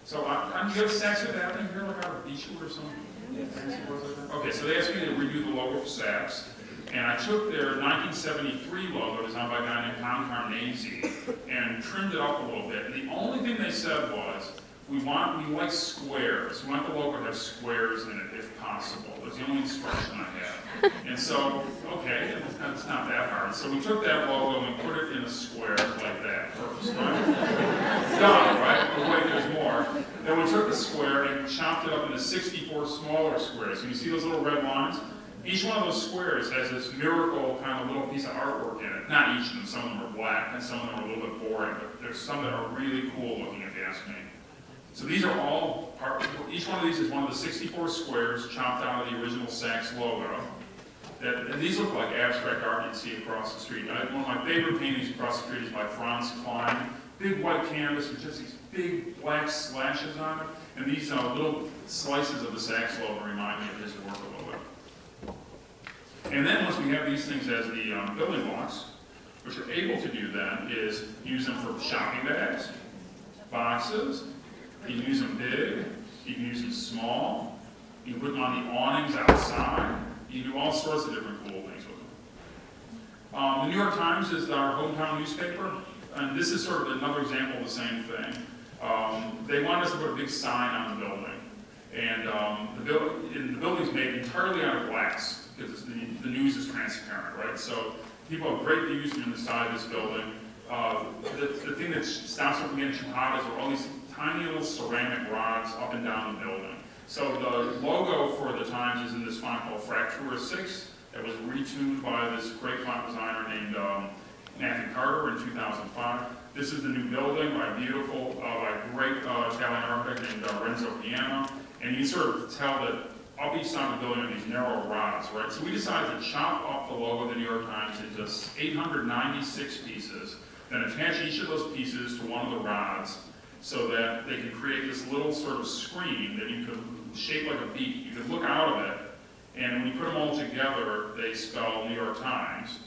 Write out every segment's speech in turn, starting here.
So do you have Saks Fifth Avenue here, like out of Beechwood or something? Yeah. Okay, so they asked me to redo the logo for Saks, and I took their 1973 logo designed by a guy named Tom Carnesi and trimmed it up a little bit. And the only thing they said was, we like squares. We want the logo to have squares in it if possible. That's the only instruction I had. And so, okay, it's not that hard. So we took that logo and put it in a square like that first, right? Done, right? But wait, there's more. Then we took the square and chopped it up into 64 smaller squares. And you see those little red lines? Each one of those squares has this miracle kind of little piece of artwork in it. Not each of them. Some of them are black and some of them are a little bit boring, but there's some that are really cool looking if you ask me. So these are all, each one of these is one of the 64 squares chopped out of the original Saks logo. And these look like abstract art you'd see across the street. One of my favorite paintings across the street is by Franz Klein. Big white canvas with just these big black slashes on it. And these little slices of the Saks logo remind me of his work a little bit. And then once we have these things as the building blocks, what you're able to do then is use them for shopping bags, boxes. You can use them big, you can use them small, you can put them on the awnings outside, you can do all sorts of different cool things with them. The New York Times is our hometown newspaper, and this is sort of another example of the same thing. They want us to put a big sign on the building, and the building's made entirely out of glass, because the news is transparent, right? So people have great views from the side of this building. The thing that stops them from getting too hot is there are all these tiny little ceramic rods up and down the building. So the logo for the Times is in this font called Fraktura 6 that was retuned by this great font designer named Matthew Carter in 2005. This is the new building by a great Italian architect named Renzo Piano. And you can sort of tell that up each side of the building are these narrow rods, right? So we decided to chop up the logo of the New York Times into 896 pieces, then attach each of those pieces to one of the rods, so that they could create this little sort of screen that you could shape like a beak. You could look out of it, and when you put them all together, they spell New York Times.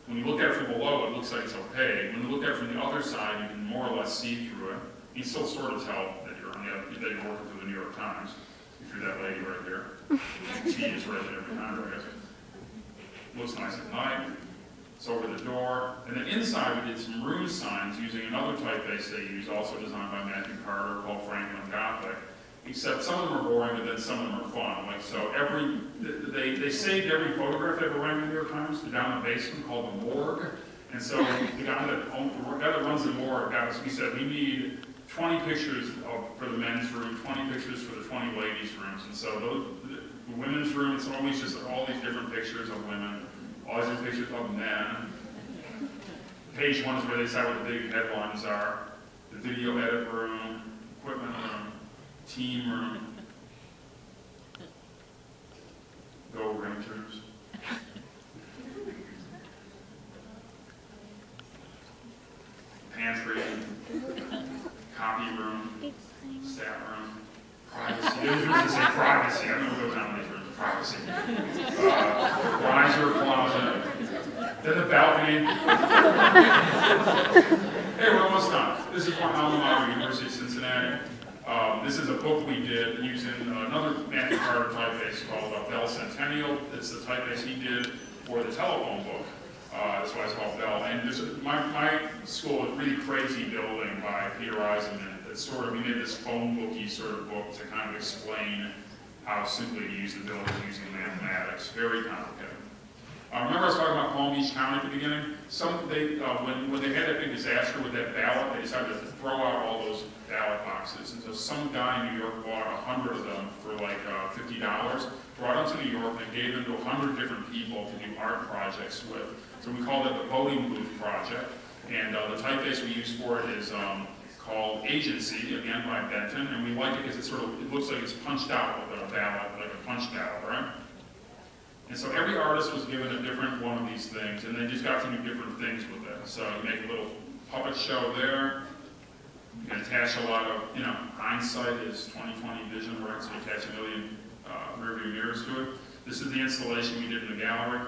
When you look at it from below, it looks like it's opaque. When you look at it from the other side, you can more or less see through it. You can still sort of tell that you're working for the New York Times. If you're that lady right there. T is right there behind her, I guess. Looks nice at night. It's over the door. And then inside we did some room signs using another typeface they use, also designed by Matthew Carter, called Franklin Gothic. Except some of them are boring, but then some of them are fun. Like so, they saved every photograph they ever ran in the New York Times down in the basement called the morgue. And so the guy that runs the morgue we said we need 20 pictures for the men's room, 20 pictures for the 20 ladies' rooms. And so the women's room, it's always just all these different pictures of women. All these pictures of men. Page 1 is where they decide what the big headlines are. The video edit room, equipment room, team room, go renters. Pantry, copy room, staff room, privacy. There's reasons to say privacy. I don't know what goes on in these rooms. Privacy. Riser closet. Then the balcony. Hey, we're almost done. This is one alma mater, University of Cincinnati. This is a book we did using another Matthew Carter typeface called Bell Centennial. It's the typeface he did for the telephone book. That's why it's called Bell. And my school is a really crazy building by Peter Eisenman. It's we made this phone booky sort of book to kind of explain how simply to use the building using mathematics. Very complicated. Remember I was talking about Palm Beach County at the beginning? When they had that big disaster with that ballot, they decided to throw out all those ballot boxes. And so some guy in New York bought 100 of them for like $50, brought them to New York, and gave them to 100 different people to do art projects with. So we called it the Voting Booth Project. And the typeface we use for it is called Agency, again by Benton, and we like it because it looks like it's punched out with a ballot, like a punch ballot, right? And so every artist was given a different one of these things, and they just got to do different things with it. So you make a little puppet show there. You can attach a lot of, hindsight is 20/20 vision, right? So you attach a million rearview mirrors to it. This is the installation we did in the gallery.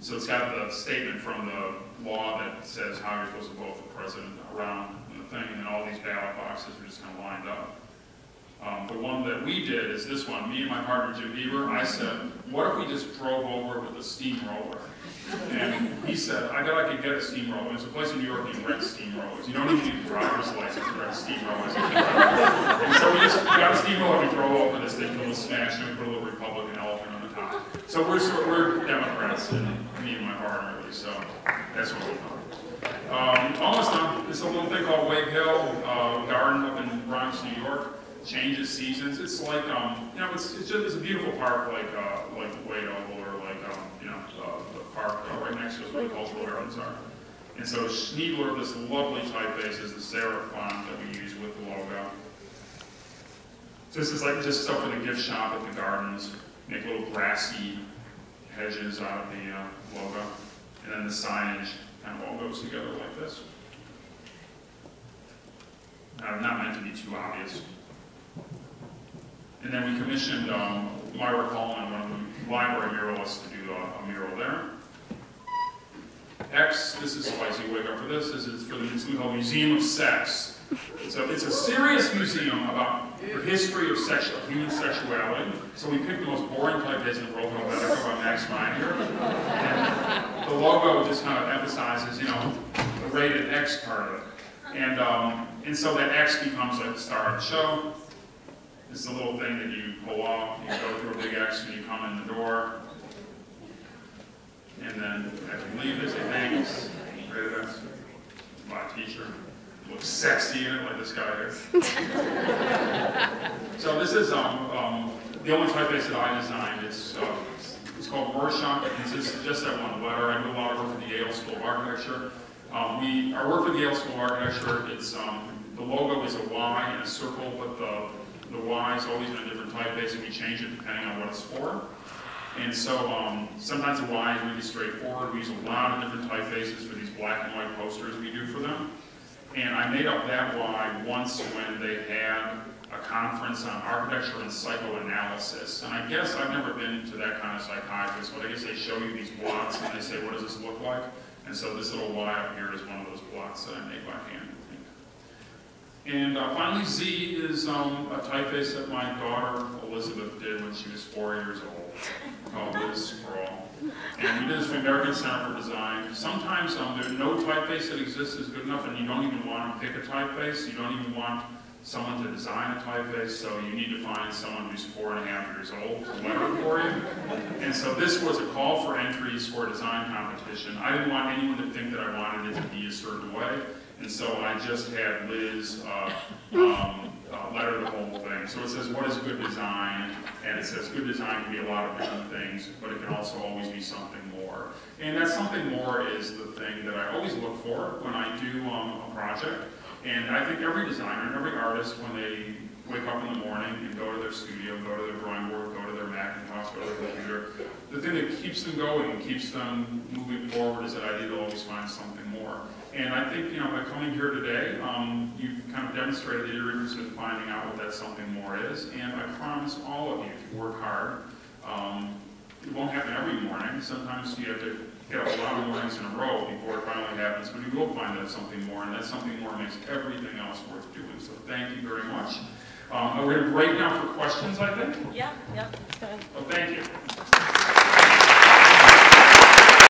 So it's got the statement from the law that says how you're supposed to vote for president around in the ballot boxes are just kind of lined up. The one that we did is this one. Me and my partner Jim Bieber, I said, what if we just drove over with a steamroller? And he said, I bet I could get a steamroller. There's a place in New York you can rent steamrollers. You don't even need a driver's license to rent steamrollers. And so we just got a steamroller, we drove over this thing, a little smash, and we put a little Republican elephant on the top. So we're Democrats, and me and my partner really, so that's what we thought. Almost done. It's a little thing called Wake Hill Garden up in Bronx, New York. Changes seasons. It's like you know, it's a beautiful park like Wade Oval or like you know, the park right next to us where the cultural gardens are. And so Schneidler, this lovely typeface, is the serif font that we use with the logo. So this is like just stuff for the gift shop at the gardens. Make little grassy hedges out of the logo, and then the signage kind of all goes together like this. Not meant to be too obvious. And then we commissioned Myra Coleman, one of the library muralists, to do a mural there. X, this is spicy, wake up for this. This is for the something called Museum of Sex. So it's a serious museum about the history of human sexuality. So we picked the most boring typeface in the world, by Max Meyer. And the logo just kind of emphasizes, you know, the rated X part of it. And so that X becomes like the star of the show. It's the little thing that you pull off. You go through a big X when you come in the door. And then after you leave, they say thanks. Rated X. Buy a t-shirt. Looks sexy in it, like this guy here. So this is the only typeface that I designed. It's called Rorschach. It consists of just that one letter. I do a lot of work for the Yale School of Architecture. Our work for the Yale School of Architecture, it's the logo is a Y and a circle, but the Y is always in a different typeface, and we change it depending on what it's for. And so sometimes the Y is really straightforward. We use a lot of different typefaces for these black and white posters we do for them. And I made up that Y once when they had a conference on architecture and psychoanalysis. And I guess I've never been to that kind of psychiatrist, but I guess they show you these blots and they say, what does this look like? And so this little Y up here is one of those blots that I made by hand. And finally, Z is a typeface that my daughter Elizabeth did when she was 4 years old, called Liz Scroll. And we did this for American Center for Design. Sometimes there's no typeface that exists is good enough, and you don't even want to pick a typeface. You don't even want someone to design a typeface, so you need to find someone who's 4.5 years old to letter for you. And so this was a call for entries for a design competition. I didn't want anyone to think that I wanted it to be a certain way. And so I just had Liz letter the whole thing. So it says, what is good design? And it says, good design can be a lot of different things, but it can also always be something more. And that something more is the thing that I always look for when I do a project. And I think every designer and every artist, when they wake up in the morning and go to their studio, go to their drawing board, go to their Macintosh, go to their computer, the thing that keeps them going and keeps them moving forward is that idea to always find something more. And I think, you know, by coming here today, you've kind of demonstrated that you're interested in finding out what that something more is. And I promise all of you, if you work hard, it won't happen every morning. Sometimes you have to get up a lot of mornings in a row before it finally happens, but you will find that something more, and that something more makes everything else worth doing. So thank you very much. We're going to break now for questions, I think. Yeah, go ahead. Well, thank you.